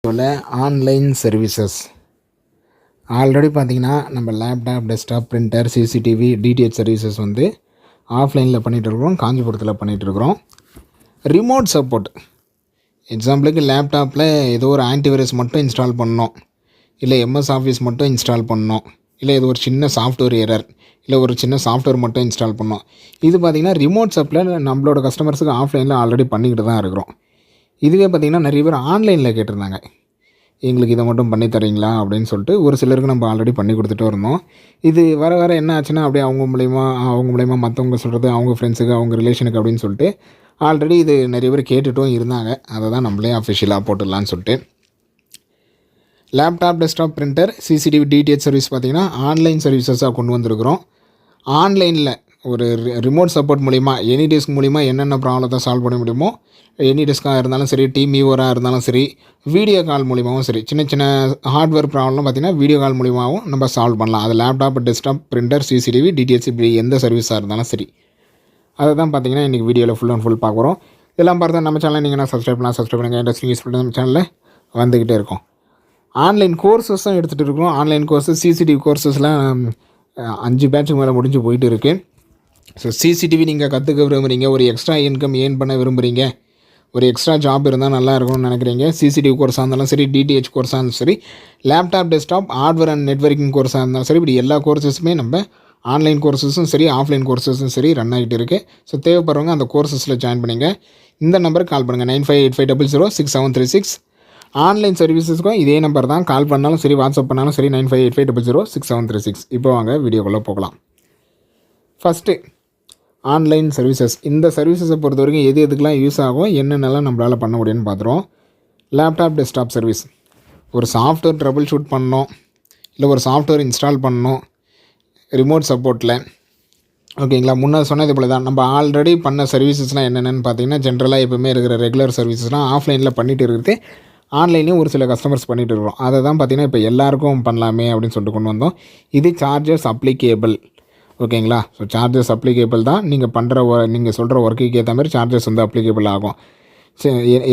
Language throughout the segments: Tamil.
போல் ஆன்லைன் சர்வீசஸ் ஆல்ரெடி பார்த்திங்கன்னா நம்ம laptop, desktop, printer, CCTV, DTH services வந்து ஆஃப்லைனில் பண்ணிகிட்ருக்குறோம், காஞ்சிபுரத்தில் பண்ணிகிட்ருக்குறோம். ரிமோட் சப்போர்ட் எக்ஸாம்பிளுக்கு லேப்டாப்பில் ஏதோ ஒரு ஆன்டிவைரஸ் மட்டும் இன்ஸ்டால் பண்ணோம், இல்லை எம்எஸ் ஆஃபீஸ் மட்டும் இன்ஸ்டால் பண்ணோம், இல்லை இது ஒரு சின்ன சாஃப்ட்வேர் எரர், இல்லை ஒரு சின்ன சாஃப்ட்வேர் மட்டும் இன்ஸ்டால் பண்ணோம். இது பார்த்திங்கன்னா ரிமோட் சப்ளை நம்மளோட கஸ்டமர்ஸுக்கு ஆஃப்லைனில் ஆல்ரெடி பண்ணிக்கிட்டு தான் இருக்கிறோம். இதுவே பார்த்திங்கன்னா நிறைய பேர் ஆன்லைனில் கேட்டிருந்தாங்க, எங்களுக்கு இதை மட்டும் பண்ணி தரீங்களா அப்படின்னு சொல்லிட்டு. ஒரு சிலருக்கு நம்ம ஆல்ரெடி பண்ணி கொடுத்துட்டு இருந்தோம். இது வர வர என்ன ஆச்சுன்னா அப்படியே அவங்க மூலிமா மற்றவங்க சொல்கிறது, அவங்க ஃப்ரெண்ட்ஸுக்கு, அவங்க ரிலேஷனுக்கு அப்படின்னு சொல்லிட்டு ஆல்ரெடி இது நிறைய பேர் கேட்டுட்டும் இருந்தாங்க. அதை தான் நம்மளே அஃபிஷியலாக போட்டுடலான்னு சொல்லிட்டு laptop, desktop, printer, CCTV, DTH service பார்த்திங்கன்னா ஆன்லைன் சர்வீசஸாக கொண்டு வந்திருக்கிறோம். ஆன்லைனில் ஒரு ரிமோட் சப்போர்ட் மூலிமா எனி டெஸ்க் மூலிமா என்னென்ன ப்ராப்ளத்தை சால்வ் பண்ண முடியுமோ, எனி டெஸ்க்காக இருந்தாலும் சரி, டீம் வியூவராக இருந்தாலும் சரி, வீடியோ கால் மூலிமாவும் சரி, சின்ன சின்ன ஹார்ட்வேர் ப்ராப்ளம் பார்த்திங்கன்னா வீடியோ கால் மூலிமாவும் நம்ம சால்வ் பண்ணலாம். அது laptop, desktop, printer, CCTV, DTH இப்படி எந்த சர்வீஸாக இருந்தாலும் சரி, அதை தான் பார்த்திங்கன்னா இன்றைக்கி வீடியோவில் ஃபுல் அண்ட் ஃபுல் பார்க்க போகிறோம். இதெல்லாம் பார்த்தா நம்ம சேனலில் நீங்கள் நான் சப்ஸ்கிரைப் பண்ணுங்கள். இன்ட்ரெஸ்டிங் யூஸ் பண்ணி நம்ம சேனலில் வந்துக்கிட்டே இருக்கோம். ஆன்லைன் கோர்ஸஸும் எடுத்துகிட்டு இருக்கிறோம். ஆன்லைன் கோர்ஸஸ், சிசிடிவி கோர்ஸஸ்லாம் 5 பேட்சுக்கு மேலே முடிஞ்சு போயிட்டு இருக்குது. ஸோ சிசிடிவி நீங்கள் கற்றுக்க விரும்புகிறீங்க, ஒரு எக்ஸ்ட்ரா இன்கம் ஏர்ன் பண்ண விரும்புகிறீங்க, ஒரு எக்ஸ்ட்ரா ஜாப் இருந்தால் நல்லா இருக்கும்னு நினைக்கிறீங்க, சிசிடிவி கோர்ஸாக இருந்தாலும் சரி, டிடிஹெச் கோர்ஸாக இருந்தாலும் சரி, laptop, desktop, hardware and networking கோர்ஸாக இருந்தாலும் சரி, இப்படி எல்லா கோர்ஸஸுமே நம்ம ஆன்லைன் கோர்ஸஸும் சரி, ஆஃப்லைன் கோர்ஸஸும் சரி ரன் ஆகிட்டு இருக்குது. ஸோ தேவைப்படுறவங்க அந்த கோர்ஸஸில் ஜாயின் பண்ணிங்க. இந்த நம்பருக்கு கால் பண்ணுங்கள், 9585006736. ஆன்லைன் சர்வீசஸ்க்கும் இதே நம்பர் தான். கால் பண்ணாலும் சரி, வாட்ஸ்அப் பண்ணாலும் சரி, 9585006736. இப்போ வாங்க வீடியோக்குள்ளே போகலாம். First online services. இந்த சர்வீசஸை பொறுத்த வரைக்கும் எது எதுக்கெலாம் யூஸ் ஆகும், என்னென்னலாம் நம்மளால் பண்ண முடியும்னு பார்த்துருவோம். Laptop, desktop service. ஒரு சாஃப்ட்வேர் ட்ரபிள் ஷூட் பண்ணணும், இல்லை ஒரு சாஃப்ட்வேர் இன்ஸ்டால் பண்ணணும் ரிமோட் சப்போர்ட்டில், ஓகேங்களா. முன்னே சொன்னது போல தான் நம்ம ஆல்ரெடி பண்ண சர்வீசஸ்லாம் என்னென்னு பார்த்தீங்கன்னா, ஜென்ரலாக எப்போவுமே இருக்கிற ரெகுலர் சர்வீசஸ்லாம் ஆஃப்லைனில் பண்ணிகிட்டு இருக்கிறது, ஆன்லைன்லேயும் ஒரு சில கஸ்டமர்ஸ் பண்ணிகிட்டு இருக்கிறோம். அதை தான் பார்த்திங்கன்னா இப்போ எல்லாேருக்கும் பண்ணலாமே அப்படின்னு சொல்லிட்டு கொண்டு வந்தோம். இது சார்ஜஸ் அப்ளிகேபிள், ஓகேங்களா. ஸோ சார்ஜஸ் அப்ளிகேபிள் தான். நீங்கள் பண்ணுற நீங்கள் சொல்கிற ஒர்க்குக்கு ஏற்ற மாதிரி சார்ஜஸ் வந்து அப்ளிகேபிள் ஆகும்.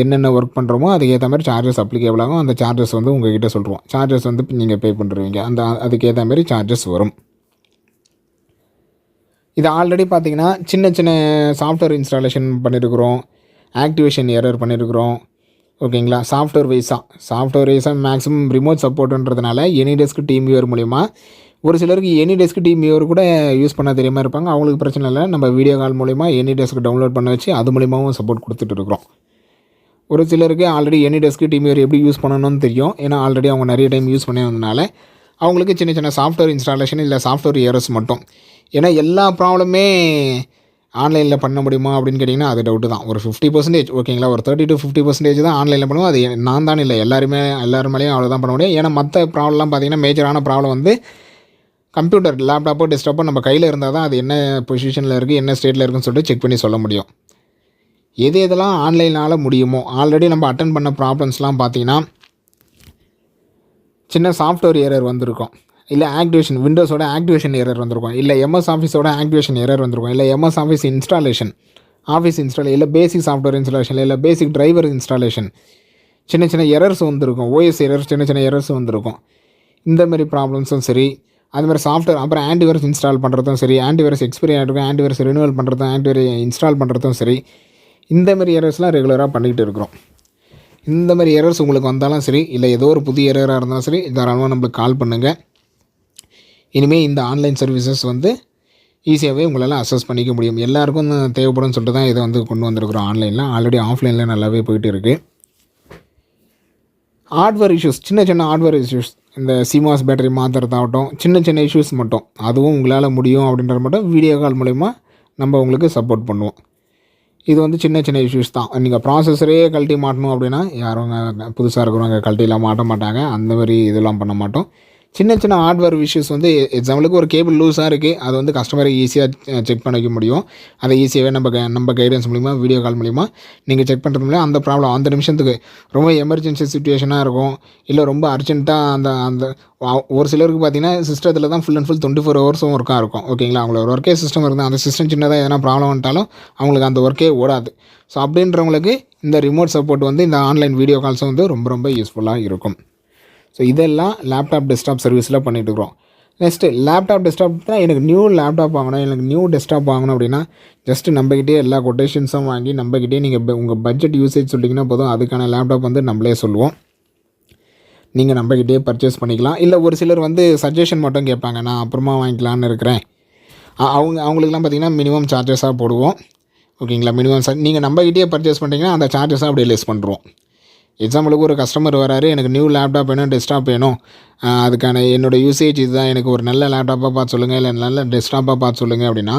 என்னென்ன ஒர்க் பண்ணுறோமோ அதுக்கேற்ற மாதிரி சார்ஜஸ் அப்ளிகேபிள் ஆகும். அந்த சார்ஜஸ் வந்து உங்கள்கிட்ட சொல்லுவோம். சார்ஜஸ் வந்து நீங்கள் பே பண்ணுறீங்க, அதுக்கேற்ற மாதிரி சார்ஜஸ் வரும். இது ஆல்ரெடி பார்த்திங்கன்னா சின்ன சின்ன சாஃப்ட்வேர் இன்ஸ்டாலேஷன் பண்ணியிருக்கிறோம், ஆக்டிவேஷன் எரர் பண்ணியிருக்கிறோம், ஓகேங்களா. சாஃப்ட்வேர் வைஸாக மேக்ஸிமம் ரிமோட் சப்போர்ட்டுன்றதுனால எனி டெஸ்க் டீம் வியூவர் மூலிமா ஒரு சிலருக்கு எனி டெஸ்க் டீம் வியூவர் கூட யூஸ் பண்ண தெரியாமல் இருப்பாங்க. அவங்களுக்கு பிரச்சனை இல்லை, நம்ம வீடியோ கால் மூலிமா எனி டெஸ்க் டவுன்லோட் பண்ண வச்சு அது மூலிமாவும் சப்போர்ட் கொடுத்துட்டு இருக்கிறோம். ஒரு சிலருக்கு already any desk team viewer எப்படி யூஸ் பண்ணணும்னு தெரியும், ஏன்னா ஆல்ரெடி அவங்க நிறைய டைம் யூஸ் பண்ணி வந்ததுனால அவங்களுக்கு சின்ன சின்ன சாஃப்ட்வேர் இன்ஸ்டாலேஷன் இல்லை சாஃப்ட்வேர் எரர்ஸ் மட்டும். ஏன்னா எல்லா ப்ராப்ளமே ஆன்லைனில் பண்ண முடியுமா அப்படின்னு கேட்டிங்கன்னா அது டவுட்டு தான். ஒரு 50%, ஓகேங்களா, ஒரு 30 to 50% தான் ஆன்லைனில் பண்ணுவோம். அது நான் தான் இல்லை, எல்லாருமேலேயும் அவ்வளோ தான் பண்ண முடியும். ஏன்னா மற்ற ப்ராப்ளம்லாம் பார்த்திங்கன்னா மேஜரான ப்ராப்ளம் வந்து கம்ப்யூட்டர், லேப்டாப்போ, டெஸ்க்டாப்போ நம்ம கையில் இருந்தால் தான் அது என்ன பொசிஷனில் இருக்குது, என்ன ஸ்டேட்டில் இருக்குதுன்னு சொல்லிட்டு செக் பண்ணி சொல்ல முடியும். எதெல்லாம் ஆன்லைனால் முடியுமோ, ஆல்ரெடி நம்ம அட்டன் பண்ண ப்ராப்ளம்ஸ்லாம் பார்த்திங்கன்னா சின்ன சாஃப்ட்வேர் எரர் வந்திருக்கும், இல்லை ஆக்டிவேஷன், விண்டோஸோட ஆக்டிவேஷன் எரர் வந்திருக்கும், இல்லை எம்எஸ் ஆஃபீஸோட ஆக்டிவேஷன் எரர் வந்திருக்கும், இல்லை எம்எஸ் ஆஃபீஸ் இன்ஸ்டாலேஷன், இல்லை பேசிக் சாஃப்ட்வேர் இன்ஸ்டாலேஷன், இல்லை பேசிக் டிரைவர் இன்ஸ்டாலேஷன், சின்ன சின்ன எரர்ஸ் வந்திருக்கும், ஓஎஸ் எரர்ஸ், சின்ன சின்ன எரர்ஸ் வந்திருக்கும். இந்தமாரி ப்ராப்ளம்ஸும் சரி, அதுமாதிரி சாஃப்ட்வேர், அப்புறம் ஆன்டிவைரஸ் இன்ஸ்டால் பண்ணுறதும் சரி, ஆன்டிவைரஸ் எக்ஸ்பைரி ஆகிருக்கும், ஆன்டிவைரஸ் ரினியூவல் பண்ணுறதும், ஆன்டிவைரஸ் இன்ஸ்டால் பண்ணுறதும் சரி, இந்தமாரி எரர்ஸ்லாம் ரெகுலராக பண்ணிக்கிட்டு இருக்கிறோம். இந்தமாதிரி எரர்ஸ் உங்களுக்கு வந்தாலும் சரி, இல்லை ஏதோ ஒரு புதிய எரராக இருந்தாலும் சரி, தாராளமாக நம்மளுக்கு கால் பண்ணுங்கள். இனிமேல் இந்த ஆன்லைன் சர்வீசஸ் வந்து ஈஸியாகவே உங்களால் அக்சஸ் பண்ணிக்க முடியும். எல்லாேருக்கும் தேவைப்படும்னு சொல்லிட்டு தான் இதை வந்து கொண்டு வந்திருக்கிறோம். ஆன்லைனில் ஆல்ரெடி ஆஃப்லைனில் நல்லாவே போயிட்டு இருக்குது. ஹார்ட்வேர் இஷ்யூஸ், சின்ன சின்ன ஹார்ட்வேர் இஷ்யூஸ், இந்த சிமாஸ் பேட்டரி மாற்றுறதாகட்டும், சின்ன சின்ன இஷ்யூஸ் மட்டும், அதுவும் உங்களால் முடியும் அப்படின்றது மட்டும் வீடியோ கால் மூலிமா நம்ம உங்களுக்கு சப்போர்ட் பண்ணுவோம். இது வந்து சின்ன சின்ன இஷ்யூஸ் தான். நீங்கள் ப்ராசஸரே கழட்டி மாட்டணும் அப்படின்னா யாரும் புதுசாக இருக்கிறவங்க கழட்டிலாம் மாட்ட மாட்டாங்க, அந்த மாதிரி இதெல்லாம் பண்ண மாட்டோம். சின்ன சின்ன ஹார்ட்வேர் இஷ்யூஸ் வந்து எக்ஸாம்பிளுக்கு ஒரு கேபிள் லூஸாக இருக்குது, அது வந்து கஸ்டமரை ஈஸியாக செக் பண்ணிக்க முடியும். அதை ஈஸியாகவே நம்ம கைடன்ஸ் மூலிமா, வீடியோ கால் மூலிமா நீங்கள் செக் பண்ணுறது மூலிமா அந்த ப்ராப்ளம் அந்த நிமிஷத்துக்கு ரொம்ப எமர்ஜென்சி சுச்சுவேஷனாக இருக்கும், இல்லை ரொம்ப அர்ஜென்ட்டாக அந்த ஒரு சிலருக்கு பார்த்திங்கன்னா சிஸ்டத்தில் தான் ஃபுல் அண்ட் ஃபுல் 24 ஹவர்ஸும் ஒர்க்காக இருக்கும், ஓகேங்களா. அவங்களோட ஒர்க்கே சிஸ்டம் இருந்தால் அந்த சிஸ்டம் சின்னதாக எதனா ப்ராப்ளம் வந்துட்டாலும் அவங்களுக்கு அந்த ஒர்க்கே ஓடாது. ஸோ அப்படின்றவங்களுக்கு இந்த ரிமோட் சப்போர்ட் வந்து இந்த ஆன்லைன் வீடியோ கால்ஸும் வந்து ரொம்ப ரொம்ப யூஸ்ஃபுல்லாக இருக்கும். ஸோ இதெல்லாம் லேப்டாப் டெஸ்க்டாப் சர்வீஸில் பண்ணிட்டுருக்குறோம். நெக்ஸ்ட்டு லேப்டாப் டெஸ்க்டாப் தான் எனக்கு நியூ லேப்டாப் வாங்கணும், எனக்கு நியூ டெஸ்க்டாப் வாங்கணும் அப்படின்னா ஜஸ்ட்டு நம்மக்கிட்டே எல்லா கொட்டேஷன்ஸும் வாங்கி நம்மக்கிட்டே நீங்கள் உங்கள் பட்ஜெட் யூசேஜ் சொல்லிட்டிங்கன்னா போதும், அதுக்கான லேப்டாப் வந்து நம்மளே சொல்லுவோம். நீங்கள் நம்மக்கிட்டே பர்ச்சேஸ் பண்ணிக்கலாம். இல்லை ஒரு சிலர் வந்து சஜஷன் மட்டும் கேட்பாங்க, நான் அப்புறமா வாங்கிக்கலான்னு இருக்கிறேன். அவங்களுக்குலாம் பார்த்திங்கன்னா மினிமம் சார்ஜஸாக போடுவோம். ஓகேங்களா? மினிமம் நீங்கள் நம்மக்கிட்டே பர்ச்சேஸ் பண்ணிட்டீங்கன்னா அந்த சார்ஜஸாக அப்படியே லெஸ் பண்ணுறோம். எக்ஸாம்பிளுக்கு ஒரு கஸ்டமர் வராரு, எனக்கு நியூ லேப்டாப் வேணும், டெஸ்க்டாப் வேணும், அதுக்கான என்னோடய யூசேஜ் இதுதான், எனக்கு ஒரு நல்ல லேப்டாப்பாக பார்த்து சொல்லுங்கள், இல்லை நல்ல டெஸ்க்டாப்பாக பார்த்து சொல்லுங்கள் அப்படின்னா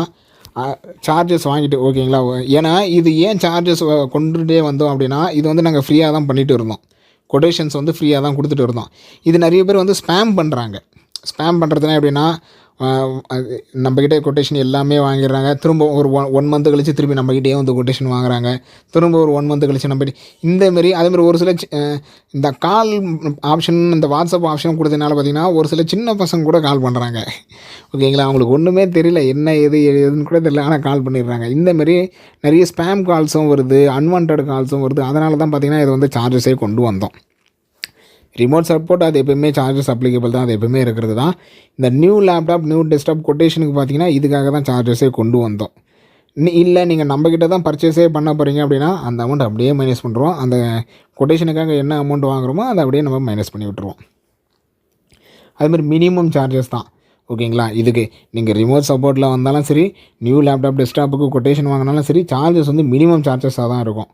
சார்ஜஸ் வாங்கிட்டு ஓகேங்களா. ஏன்னா இது ஏன் சார்ஜஸ் கொண்டுகிட்டே வந்தோம் அப்படின்னா, இது வந்து நாங்கள் ஃப்ரீயாக தான் பண்ணிகிட்டு இருந்தோம். கொட்டேஷன்ஸ் வந்து ஃப்ரீயாக தான் கொடுத்துட்டு இருந்தோம். இது நிறைய பேர் வந்து ஸ்பேம் பண்ணுறாங்க. ஸ்பேம் பண்ணுறதுனா எப்படின்னா, நம்மக்கிட்டே கொட்டேஷன் எல்லாமே வாங்கிடுறாங்க. திரும்ப ஒரு ஒன் மந்த்து கழித்து திருப்பி நம்மக்கிட்டே வந்து கொட்டேஷன் வாங்குறாங்க. திரும்ப ஒரு 1 மந்த்து கழித்து நம்மகிட்ட இந்தமாரி அதேமாதிரி ஒரு சில இந்த கால் ஆப்ஷன், இந்த வாட்ஸ்அப் ஆப்ஷன் கொடுத்ததுனால பார்த்திங்கன்னா ஒரு சில சின்ன பசங்க கூட கால் பண்ணுறாங்க. ஓகேங்களா? அவங்களுக்கு ஒன்றுமே தெரியல, என்ன எதுன்னு கூட தெரியல, ஆனால் கால் பண்ணிடுறாங்க. இந்தமாரி நிறைய ஸ்பேம் கால்ஸும் வருது, அன்வான்ட் கால்ஸும் வருது. அதனால தான் பார்த்திங்கன்னா இது வந்து சார்ஜஸே கொண்டு வந்தோம். ரிமோட் சப்போர்ட் அது எப்போயுமே சார்ஜஸ் அப்ளிகபிள் தான், அது எப்போயுமே இருக்கிறது தான். இந்த நியூ லேப்டாப் நியூ டெஸ்க்டாப் கொட்டேஷனுக்கு பார்த்திங்கன்னா இதுக்காக தான் சார்ஜஸே கொண்டு வந்தோம். இல்லை நீங்கள் நம்மக்கிட்ட தான் பர்ச்சேஸே பண்ண போகிறீங்க அப்படின்னா அந்த அமௌண்ட் அப்படியே மைனஸ் பண்ணுறோம். அந்த கொட்டேஷனுக்காக என்ன அமௌண்ட் வாங்குகிறோமோ அதை அப்படியே நம்ம மைனஸ் பண்ணி விட்டுருவோம். அதுமாதிரி மினிமம் சார்ஜஸ் தான். ஓகேங்களா? இதுக்கு நீங்கள் ரிமோட் சப்போர்ட்டில் வந்தாலும் சரி, நியூ லேப்டாப் டெஸ்க்டாப்புக்கு கொட்டேஷன் வாங்கினாலும் சரி, சார்ஜஸ் வந்து மினிமம் சார்ஜஸாக தான் இருக்கும்.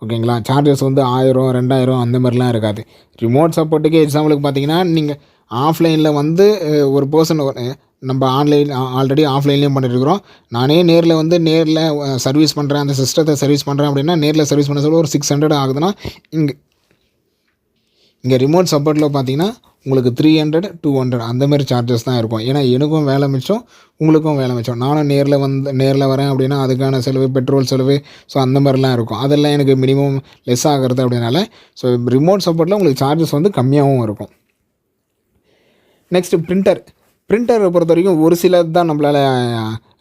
ஓகேங்களா? சார்ஜஸ் வந்து 1000 2000 அந்த மாதிரிலாம் இருக்காது. ரிமோட் சப்போர்ட்டுக்கு எக்ஸாம்பிளுக்கு பார்த்தீங்கன்னா, நீங்கள் ஆஃப்லைனில் வந்து ஒரு பர்சன் நம்ம ஆல்ரெடி ஆஃப்லைன்லேயும் பண்ணிட்டுருக்குறோம். நானே நேரில் சர்வீஸ் பண்ணுறேன், அந்த சிஸ்டத்தை சர்வீஸ் பண்ணுறேன் அப்படின்னா நேரில் சர்வீஸ் பண்ண சொல்ல ஒரு 600 ஆகுதுன்னா, இங்கே ரிமோட் சப்போர்ட்டில் பார்த்தீங்கன்னா உங்களுக்கு 300 200 அந்தமாதிரி சார்ஜஸ் தான் இருக்கும். ஏன்னா எனக்கும் வேலை மிச்சம், உங்களுக்கும் வேலை மிச்சம். நானும் நேரில் வரேன் அப்படின்னா அதுக்கான செலவு, பெட்ரோல் செலவு, ஸோ அந்த மாதிரிலாம் இருக்கும். அதெல்லாம் எனக்கு மினிமம் லெஸ் ஆகிறது அப்படின்னால ஸோ ரிமோட் சப்போர்ட்டில் உங்களுக்கு சார்ஜஸ் வந்து கம்மியாகவும் இருக்கும். நெக்ஸ்ட்டு பிரிண்டரை பொறுத்த வரைக்கும் ஒரு சிலது தான் நம்மளால்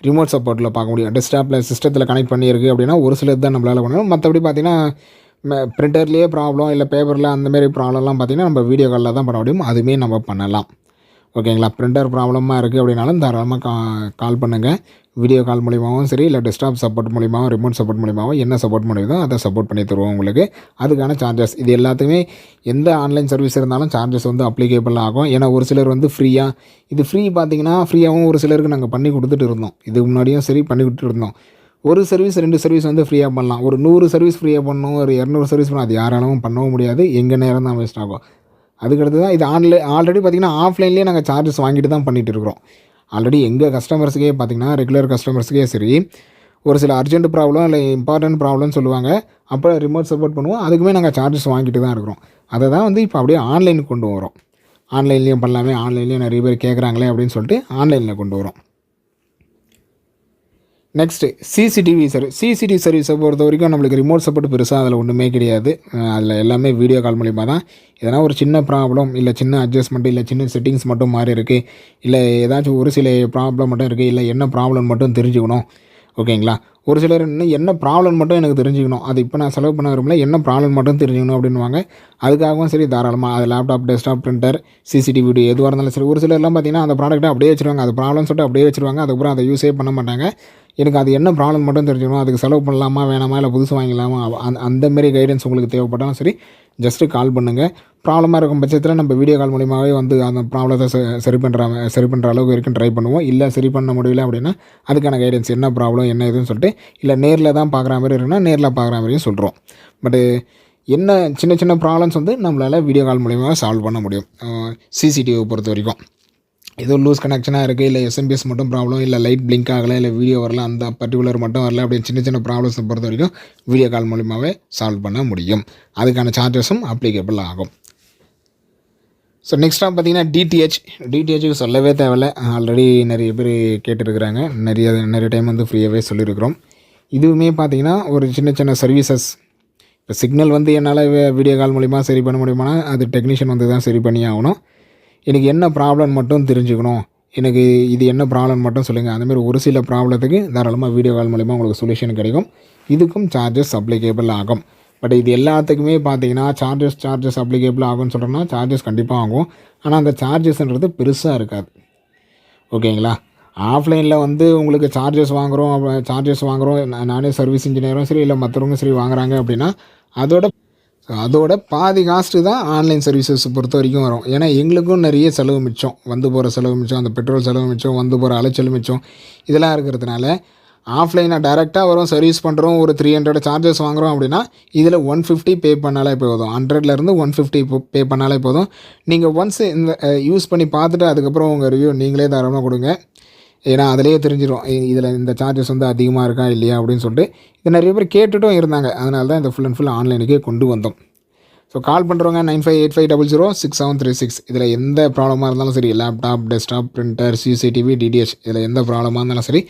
ரிமோட் சப்போர்ட்டில் பார்க்க முடியும். டெஸ்க்டாப்பில் சிஸ்டத்தில் கனெக்ட் பண்ணியிருக்கு அப்படின்னா ஒரு சிலது தான் நம்மளால் பண்ண முடியும். மற்றபடி பார்த்திங்கன்னா பிரிண்டர்லேயே ப்ராப்ளம், இல்லை பேப்பரில் அந்தமாரி ப்ராப்ளம்லாம் பார்த்திங்கன்னா நம்ம வீடியோ காலில் தான் பண்ண முடியும். அதுவுமே நம்ம பண்ணலாம். ஓகேங்களா? பிரிண்டர் ப்ராப்ளமாக இருக்குது அப்படின்னாலும் தாராளமாக கால் பண்ணுங்கள். வீடியோ கால் மூலிமாவும் சரி, இல்லை டெஸ்க்டாப் சப்போர்ட் மூலிமாவும், ரிமோட் சப்போர்ட் மூலிமாவும் என்ன சப்போர்ட் முடியுதோ அதை சப்போர்ட் பண்ணி தருவோம் உங்களுக்கு. அதுக்கான சார்ஜஸ் இது எல்லாத்துக்குமே எந்த ஆன்லைன் சர்வீஸ் இருந்தாலும் சார்ஜஸ் வந்து அப்ளிகேபிள் ஆகும். ஏன்னா ஒரு சிலர் வந்து இது ஃப்ரீ பார்த்திங்கன்னா ஃப்ரீயாகவும் ஒரு சிலருக்கு நாங்கள் பண்ணி கொடுத்துட்டு இருந்தோம். இதுக்கு முன்னாடியும் சரி பண்ணி கொடுத்துட்டு இருந்தோம். ஒரு சர்வீஸ் 2 சர்வீஸ் வந்து ஃப்ரீயாக பண்ணலாம். ஒரு 100 சர்வீஸ் ஃப்ரீயாக பண்ணணும், ஒரு 200 சர்வீஸ் பண்ணணும், அது யாராலும் பண்ணவும் முடியாது. எங்கள் நேரம் தான் வேஸ்ட் ஆகும். அதுக்கடுத்து தான் இது ஆல்ரெடி பார்த்திங்கன்னா ஆஃப்லைன்லேயே நாங்கள் சார்ஜஸ் வாங்கிட்டு தான் பண்ணிகிட்டு இருக்கிறோம். ஆல்ரெடி எங்கள் கஸ்டமர்ஸுக்கே பார்த்திங்கன்னா ரெகுலர் கஸ்டமர்ஸுக்கே சரி, ஒரு சில அர்ஜென்ட் ப்ராப்ளம் இல்லை இம்பார்ட்டன்ட் ப்ராப்ளம்னு சொல்லுவாங்க. அப்போ ரிமோட் சப்போர்ட் பண்ணுவோம். அதுக்குமே நாங்கள் சார்ஜஸ் வாங்கிட்டு தான் இருக்கிறோம். அதை தான் வந்து இப்போ அப்படியே ஆன்லைனுக்கு கொண்டு வரோம். ஆன்லைன்லேயும் பண்ணலாமே, ஆன்லைன்லேயும் நிறைய பேர் கேட்குறாங்களே அப்படின்னு சொல்லிட்டு ஆன்லைனில் கொண்டு வரோம். நெக்ஸ்ட்டு சிசிடிவி சர்வீஸை பொறுத்த வரைக்கும் நம்மளுக்கு ரிமோட் சப்போர்ட் பெருசாக அதில் ஒன்றுமே கிடையாது. அதில் எல்லாமே வீடியோ கால் மூலிமா தான். எதனா ஒரு சின்ன ப்ராப்ளம், இல்லை சின்ன அட்ஜஸ்ட்மெண்ட்டு, இல்லை சின்ன செட்டிங்ஸ் மட்டும் மாறி இருக்குது, இல்லை ஏதாச்சும் ஒரு சில ப்ராப்ளம் மட்டும் இருக்குது, இல்லை என்ன ப்ராப்ளம் மட்டும் தெரிஞ்சுக்கணும். ஓகேங்களா? ஒரு சிலர் இன்னும் என்ன ப்ராப்ளம் மட்டும் எனக்கு தெரிஞ்சுக்கணும், அது இப்போ நான் செலவு பண்ண விரும்பல, என்ன ப்ராப்ளம் மட்டும் தெரிஞ்சுக்கணும் அப்படின்வாங்க. அதுக்காகவும் சரி தாராளமாக அது laptop, desktop, printer, CCTV video எதுவாக இருந்தாலும் சரி. ஒரு சிலர்லாம் பார்த்திங்கன்னா அந்த ப்ராடக்ட்டை அப்படியே வச்சுருவாங்க, அது ப்ராப்ளம் சொல்லிட்டு அப்படியே வச்சுருவாங்க. அதுக்கப்புறம் அதை யூஸே பண்ண மாட்டாங்க. எனக்கு அது என்ன ப்ராப்ளம் மட்டும் தெரிஞ்சுக்கணும், அதுக்கு செலவு பண்ணலாமா வேணாமா, இல்லை புதுசு வாங்கிக்கலாமா, அந்தமாரி கைடன்ஸ் உங்களுக்கு தேவைப்பட்டாலும் சரி ஜஸ்ட்டு கால் பண்ணுங்கள். ப்ராப்ளமாக இருக்கும் பட்சத்தில் நம்ம வீடியோ கால் மூலிமாவே வந்து அந்த ப்ராப்ளத்தை சரி பண்ணுற அளவுக்கு வரைக்கும் ட்ரை பண்ணுவோம். இல்லை சரி பண்ண முடியல அப்படின்னா அதுக்கான கைடன்ஸ் என்ன ப்ராப்ளம் என்ன இதுன்னு சொல்லிட்டு, இல்லை நேரில் தான் பார்க்குற மாதிரி இருக்குன்னா நேரில் பார்க்குற மாதிரியும் சொல்கிறோம். பட்டு என்ன சின்ன ப்ராப்ளம்ஸ் வந்து நம்மளால் வீடியோ கால் மூலிமா சால்வ் பண்ண முடியும். சிசிடிவியை பொறுத்த வரைக்கும் ஏதோ லூஸ் கனெக்ஷனாக இருக்குது, இல்லை எஸ்எம்பிஎஸ் மட்டும் ப்ராப்ளம், இல்லை லைட் பிளிங்க் ஆகலை, இல்லை வீடியோ வரல, அந்த பர்டிகுலர் மட்டும் வரல அப்படின்னு சின்ன ப்ராப்ளம்ஸை பொறுத்த வரைக்கும் வீடியோ கால் மூலிமாவே சால்வ் பண்ண முடியும். அதுக்கான சார்ஜஸும் அப்ளிகபிள் ஆகும். ஸோ நெக்ஸ்ட்டாக பார்த்தீங்கன்னா டிடிஹெச்சுக்கு சொல்லவே தேவையில்லை. ஆல்ரெடி நிறைய பேர் கேட்டுருக்குறாங்க, நிறைய டைம் வந்து ஃப்ரீயாகவே சொல்லியிருக்கிறோம். இதுவுமே பார்த்திங்கன்னா ஒரு சின்ன சர்வீசஸ். இப்போ சிக்னல் வந்து என்னால் வீடியோ கால் மூலிமா சரி பண்ண முடியுமானா அது டெக்னீஷியன் வந்து தான் சரி பண்ணி ஆகணும். எனக்கு என்ன ப்ராப்ளம் மட்டும் தெரிஞ்சுக்கணும், எனக்கு இது என்ன ப்ராப்ளம் மட்டும் சொல்லுங்கள். அந்தமாதிரி ஒரு சில ப்ராப்ளத்துக்கு தாராளமாக வீடியோ கால் மூலிமா உங்களுக்கு சொல்யூஷன் கிடைக்கும். இதுக்கும் சார்ஜஸ் அப்ளிகேபிள் ஆகும். பட் இது எல்லாத்துக்குமே பார்த்தீங்கன்னா சார்ஜஸ் அப்ளிகேபிள் ஆகும்னு சொல்கிறோம்னா சார்ஜஸ் கண்டிப்பாக ஆகும். ஆனால் அந்த சார்ஜஸ்ன்றது பெருசாக இருக்காது. ஓகேங்களா? ஆஃப்லைனில் வந்து உங்களுக்கு சார்ஜஸ் வாங்குகிறோம் நானே சர்வீஸ் இன்ஜினியரும் சரி இல்லை மற்றவங்க சரி வாங்குறாங்க அப்படின்னா அதோட பாதி காஸ்ட்டு தான் ஆன்லைன் சர்வீசஸ் பொறுத்த வரைக்கும் வரும். ஏன்னா எங்களுக்கும் நிறைய செலவு மிச்சம், வந்து போகிற செலவு மிச்சம், அந்த பெட்ரோல் செலவு மிச்சம், வந்து போகிற அலைச்சல் மிச்சம், இதெல்லாம் இருக்கிறதுனால ஆஃப்லைனாக டைரெக்டாக வரும், சர்வீஸ் பண்ணுறோம், ஒரு 300 சார்ஜஸ் வாங்குகிறோம் அப்படின்னா இதில் 150 பே பண்ணாலே போதும். 100லேருந்து 150 பே பண்ணாலே போதும். நீங்கள் ஒன்ஸ் இந்த யூஸ் பண்ணி பார்த்துட்டு அதுக்கப்புறம் உங்கள் ரிவ்யூ நீங்களே தாராளமாக கொடுங்க. ஏன்னா அதிலேயே தெரிஞ்சிடும் இதில் இந்த சார்ஜஸ் வந்து அதிகமாக இருக்கா இல்லையா அப்படின்னு சொல்லிட்டு. இது நிறைய பேர் கேட்டுட்டும் இருந்தாங்க. அதனால தான் இந்த ஃபுல் அண்ட் ஃபுல் ஆன்லைனுக்கே கொண்டு வந்தோம். ஸோ கால் பண்ணுறவங்க 9585006736. இதில் எந்த ப்ராப்ளமாக இருந்தாலும் சரி, laptop, desktop, printer, CCTV, DTH, இதில் எந்த ப்ராப்ளமாக இருந்தாலும் சரி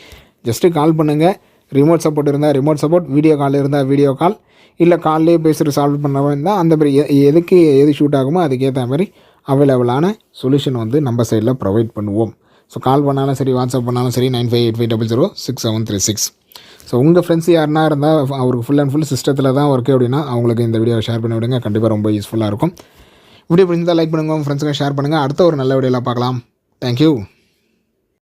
ஜஸ்ட்டு கால் பண்ணுங்கள். ரிமோட் சப்போர்ட் இருந்தால் ரிமோட் சப்போர்ட், வீடியோ கால் இருந்தால் வீடியோ கால், இல்லை கால்லேயே பேசுகிற சால்வ் பண்ண இருந்தால் அந்த மாதிரி எது ஷூட் ஆகுமோ அதுக்கேற்ற மாதிரி அவைலபிளான சொல்யூஷன் வந்து நம்ம சைடில் ப்ரொவைட் பண்ணுவோம். ஸோ கால் பண்ணாலும் சரி, வாட்ஸ்அப் பண்ணாலும் சரி 9585006736. ஸோ உங்கள் ஃப்ரெண்ட்ஸ் யாருன்னா இருந்தால் அவருக்கு ஃபுல் அண்ட் ஃபுல் சிஸ்டத்தில் தான் ஒர்க்கு அப்படின்னா அவங்களுக்கு இந்த வீடியோவை ஷேர் பண்ணி விடுங்க. கண்டிப்பாக ரொம்ப யூஸ்ஃபுல்லாக இருக்கும். வீடியோ பிடிச்சிருந்தால் லைக் பண்ணுங்கள், உங்கள் ஃப்ரெண்ட்ஸுக்கு ஷேர் பண்ணுங்கள். அடுத்த ஒரு நல்ல வீடியோவில் பார்க்கலாம். தேங்க்யூ.